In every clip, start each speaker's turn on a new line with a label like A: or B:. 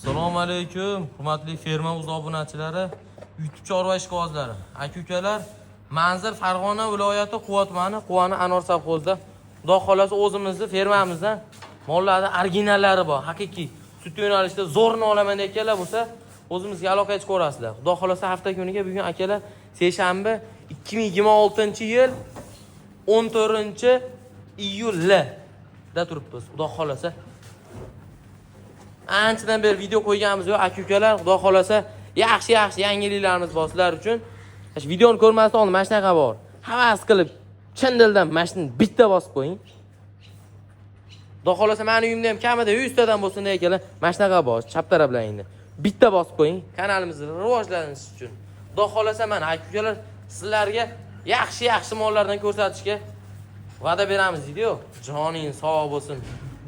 A: Assalomu alaykum, hurmatli ferma o'z obunachilari, YouTube chorva ishqibozlari. Aka-ukalar, manzil Farg'ona viloyati Quva tumani, Quvani Anor sovxozida. Xudo xolasa o'zimizning fermamizdan mollarning originallari bor. Haqiqiy sut yo'nalishida zo'rni olaman deganlar bo'lsa, o'zimizga aloqa qilib ko'rasizlar. Xudo xolasa hafta kuniga bugun akalar seshanba 2026-yil 14-iyulda turibmiz. Xudo xolasa anchadan beri video qo'yganimiz yo'q aka-ukalar. Xudo xolasa yaxshi yangiliklarimiz bor sizlar uchun. Videoni ko'rmasdan oldin mana shunaqa bor. Havas qilib chin dildan mana shuni bitta bosib qo'ying. Xudo xolasa meni uyimda ham kamida 100 tadan bo'lsin deganlar, mana shunaqa bor. Chap taraflaringni bitta bosib qo'ying kanalimizni rivojlanishi uchun. Xudo xolasa mana aka-ukalar sizlarga yaxshi mollardan ko'rsatishga va'da beramiz deydi-ku. Joning sog' bo'lsin.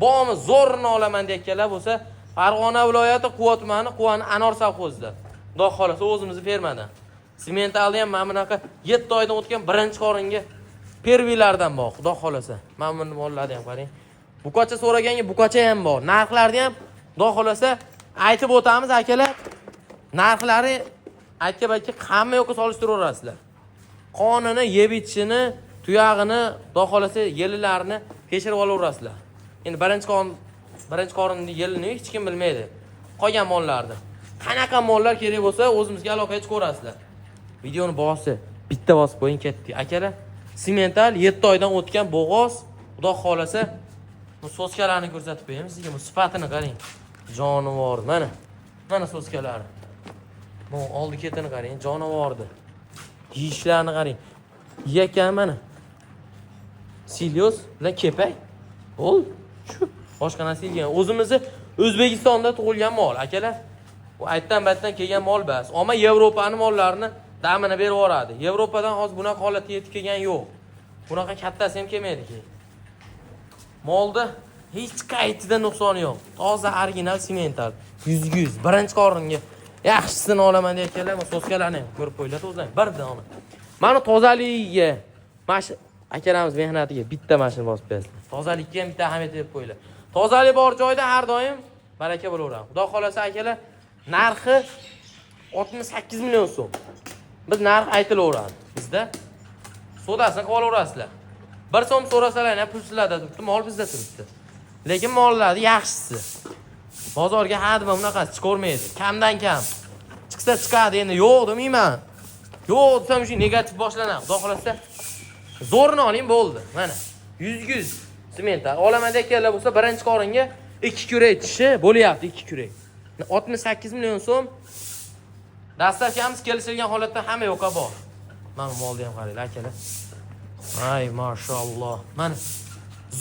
A: Bormi zo'rni olaman deganlar bo'lsa, Farg'ona viloyati Quva tumani, Quvani Anor sovxozida. Xudo xolasa o'zimizning fermadan. Sementalni ham mana bunaqa 7 oydan o'tgan birinchi qoringa pervilardan bor. Xudo xolasa. Mana buni mollarni ham qarang. Buqacha so'raganga buqacha ham bor. Narxlarni ham xudo xolasa aytib o'tamiz akalar. Narxlari aytga-baytga hamma yo'qqa solishtiraverasizlar. Qonini, yeb ichishini, tuyog'ini, xudo xolasa yelilarini tekshirib olaverasizlar. Endi birinchi qorinni yelini hech kim bilmaydi. Qolgan mollarni. Qanaqa mollar kerak bo'lsa, o'zimizga aloqa qilib ko'rasizlar. Videoni bitta bosib qo'ying ketdi. Akalar, semental 7 oydan o'tgan bo'g'oz, xudo xolasa bu soskalarni ko'rsatib qo'yamiz sizga. Bu sifatini qarang. Jonivor, mana soskalari. Bu oldi ketini qarang, jonivordi. Yeyishlarni qarang. Yekan mana. Silyoz bilan kepak. Bo'l. Shu boshqa narsa yegan. O'zimizni O'zbekistonda tug'ilgan mol, akalar. Bu aytdan-batdan kelgan mol bas. Ammo Yevropaning mollarini damini berib yuboradi. Yevropadan hozir bunaqa holatga yetib kelgan yo'q. Bunaqa kattasi ham kelmaydi keyin. Molda hech qaytida nuqsoni yo'q. Toza original semental. 100 birinchi qoringa yaxshisini olaman deganlar, bu soskalarni ham ko'rib qo'yinglar o'zlaring. Bir dona. Mana tozaligiga, mana akalarimiz mehnatiga bitta mashina bosib berasizlar. Tozalikka ham bitta ahamiyat berib qo'yinglar. Tozalik bor joyda har doim baraka bo'laveradi. Xudo xolasa akalar, narxi 68 million so'm. Biz narx aytilaveradi. Bizda sodasini qilib olaverasizlar. 1 so'm so'rasalar ham pul sizlarda turibdi, mol bizda turibdi. Lekin mollarni yaxshisi. Bozorga hadma bunaqasi chiqormaydi. Kamdan kam. Chiqsa chiqadi, endi yo'q demayman. Yo'q desam shu negativ boshlanadi. Xudo xolasa zo'rni oling bo'ldi. Mana 100 semental olaman deganlar bo'lsa, birinchi qoringa 2 kurak tishi bo'lyapti, 2 kurak. 68 million so'm. Dastlabkamiz kelishilgan holatda hamma yo'qa bor. Mana molni ham qaranglar akalar. Ay, mashalloh. Mana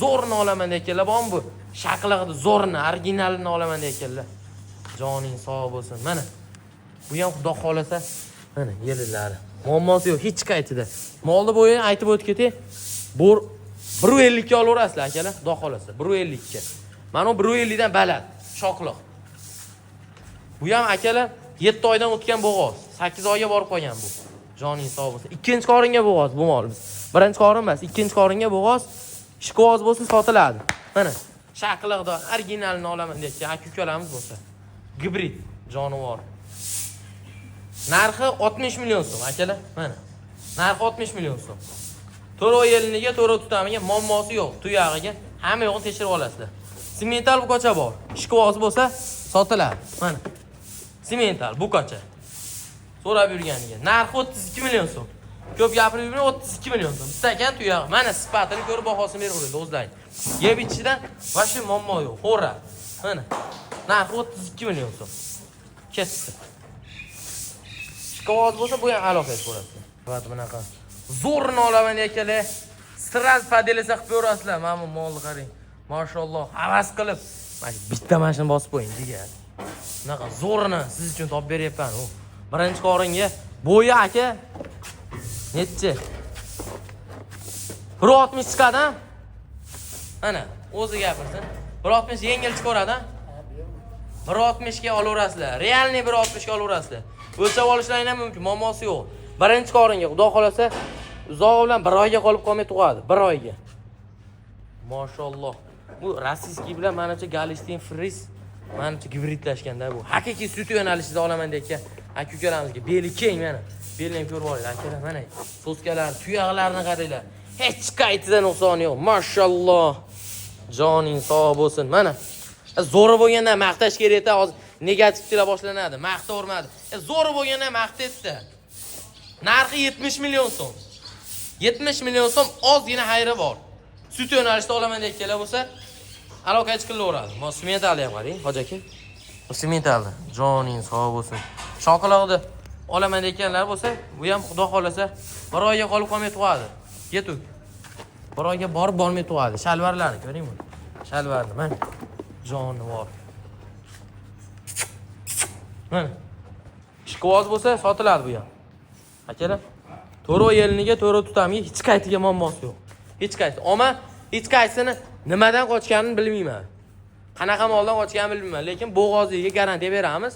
A: zo'rni olaman deganlar bormi bu? Shaqlig'ida zo'rni, originalini olaman deganlar. Joning sog' bo'lsin. Mana bu ham xudo xolasa mana yelilari. Muammosi yo'q hech qaytida. Molni bo'yini aytib o'tib ketay. Bu 150 ga olaverasizlar akalar, xudo xolasa. 150 ga. Mana bu 150 dan baland, shoqliq. Bu ham akalar 7 oydan o'tgan bo'g'oz. 8 oyga borib qolgan bu. Joning sog' bo'lsin. Ikkinchi qoringa bo'g'oz bu molimiz. Birinchi qorin emas, ikkinchi qoringa bo'g'oz. Ishqiboz bo'lsa sotiladi. Mana shaqliqda originalini olaman deyotgan aka-ukalarimiz bo'lsa. Gibrid jonivor. Narxi 60 million so'm akalar. Mana. Narxi 60 million so'm. To'ro yeliniga, to'ro tutamiga muammosi yo'q. Tuyog'iga hamma yo'qni tekshirib olasizlar. Semental buqacha bor. Ishqiboz bo'lsa sotiladi. Mana. Semental buqacha. So'rab yurganiga. Narxi 32 million so'm. Ko'p gapirib yurmang, 32 million so'm. Bittakan tuyog'i. Mana sifatini ko'rib bahosini beraveradi o'zlaring. Yeb ichidan vashi muammo yo'q. Xo'ra. Mana. Narxi 32 million so'm. Ketdi. Ishqiboz bo'lsa bu ham aloqa qilib ko'rasizlar. Faqat bunaqa zo'rni olaman deganlar, straz padelasa qilib ko'rasizlar. Mana bu molni qarang. Mashalloh, havas qilib mana bitta mashina bosib qo'ying degan. Bunaqa zo'rni siz uchun topib beryapman. Birinchi qoringa bo'yi aka necha? 160 chiqadi. Mana, o'zi gapirsin. 160 yengil chiqaradi. 160 ga olaverasizlar. Realniy 160 ga olaverasizlar. O'lchab olishlaring ham mumkin, muammosi yo'q. Birinchi qoringa xudo xolasa uzoq bilan 1 oyga qolib qolmay tug'adi, 1 oyga. Mashalloh. Bu rossiyskiy bilan manacha Galestin Fris Menimcha gibridlashganda bu. Haqiqiy sut yo'nalishida olaman deyotgan aka ukalarimizga beli keng mana. Belni ham ko'rib olaylik akalar mana. So'skalar, tuyaqlarni qaranglar. Hech qaytida nuqsoni yo'q. Mashalloh. Joning sog' bo'lsin. Mana. Zo'ri bo'lganda maqtash kerak-da, hozir negativlar boshlanadi. Maqtavermadi. Zo'ri bo'lganda maqtaydi. Narxi 70 million so'm. 70 million so'm ozgina xayri bor. Sut yo'nalishida olaman deyotganlar bo'lsa, aloqaga qilaveradi. Mo smetalni ham qarang, hoji aka. Smetalni. Joning sog' bo'lsin. Shokolodni olaman deyotganlar bo'lsa, bu ham xudo xolasa bir oyga qolib qolmay turadi. Yetuk. Bir oyga borib bormay turadi. Shalvarlarni ko'ring buni. Shalvarni mana. Jonivor. Mana. Ishqivoz bo'lsa sotiladi bu ham. Akalar, to'ro yeliniga to'ro tutamiga hech qaytiga muammosi yo'q. Hech qayti. Ammo hech qaysini nimadan qochganini bilmayman. Qanaqa moldan qochganini bilmayman, lekin bo'g'oziga garantiya beramiz.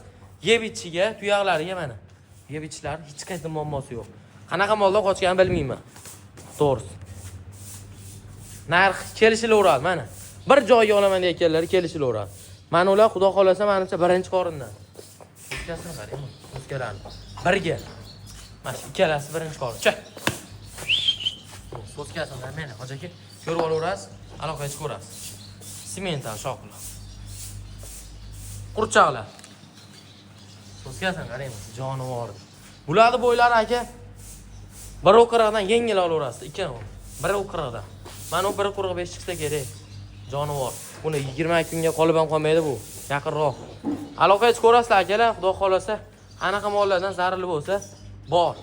A: Yeb ichiga, tuyaqlariga mana. Yeb ichlari hech qaysi muammosi yo'q. Qanaqa moldan qochganini bilmayman. To'g'risi. Narx kelishilaveradi mana. Bir joyga olaman deyotganlari kelishilaveradi. Mana ular xudo xolasa menimcha birinchi qorindan. Ikkasini qarang, o'zgalarni. Birga. Mana ikkalasi birinchi qorin. Cha. So'skasini mana hoji aka ko'rib olaverasiz, aloqaga chiqarasiz. Semental shoqlar. Qurchoqlar. So'skasini qarang, jonivor. Bularni bo'ylari aka bir o'qiraqdan yengil olaverasiz, ikkala. Bir o'qiraqdan. Mana u 1.45 chiqsa kerak. Jonivor. Buni 20 kunga qolib ham qolmaydi bu. Yaqinroq. Aloqaga chiqarasizlar akalar, xudo xolasa, anaqa mollardan zararli bo'lsa, bor.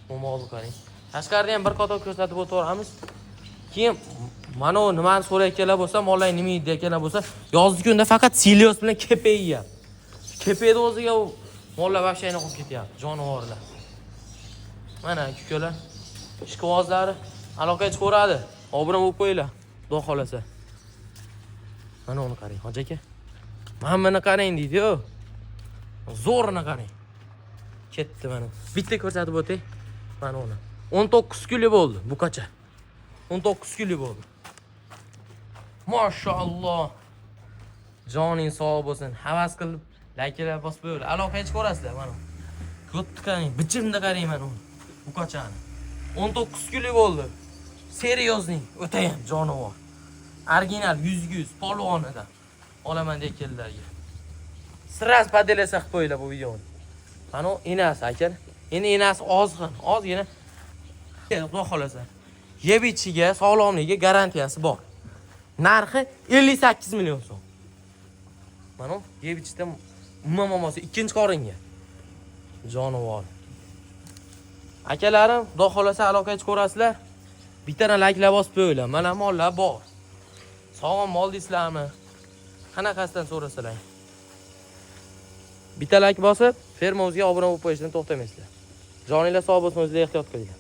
A: Bu molni qarang. Tashqarida ham bir qator ko'rsatib o'tiramiz. Keyin mana u nimani so'rayotganlar bo'lsa, mollar nima yeydi deganlar bo'lsa, yozgi kunda faqat silios bilan kepe yeyapti. Kepeni o'ziga u mollar vashayni qo'yib ketyapti, jonivorlar. Mana kukalar, ishqivozlari aloqaga chiqaradi. Obram bo'lib qo'yinglar, xudo xolasa. Mana uni qarang, hoji aka. Mana qarang deydi-ku. Zo'rini qarang. Ketdi mana. Bitta ko'rsatib o'tay. Mana uni. 19 kunlik bo'ldi bu qacha. 19 kunlik bo'ldi. Mashalloh. Joning sog' bo'lsin. Havas qilib laykalar bosib qo'yinglar. Aloqaga chiqarasizlar mana. Ko'tni qarang, bichimni qarang mana uni. Bu qachani. 19 kunlik bo'ldi. Seriozning, o'tayam jonivor. Original 100 polvonidan olaman deyotganlarga. Siraz padelasa qilib qo'yinglar bu videoni. Mana u enasi aka. Endi enasi ozgina. Xudo xolasa. Yeb ichiga, sog'lomligiga garantiyasi bor. Narxi 58 million so'm. Mana yeb ichida umuman ikkinchi qoringa. Jonivor. Akalarim, xudo xolasa aloqaga chiqarasizlar. Bittani layklar bosib qo'yinglar. Mana mollar bor. Sog'lom mol deysizlarmi? Qanaqasidan so'rasalar. Bitta layk bosib, ferma o'ziga obuna bo'lib qo'yishdan to'xtamaysizlar. Joninglar sog' bo'lsin, o'zingizga ehtiyot qiling.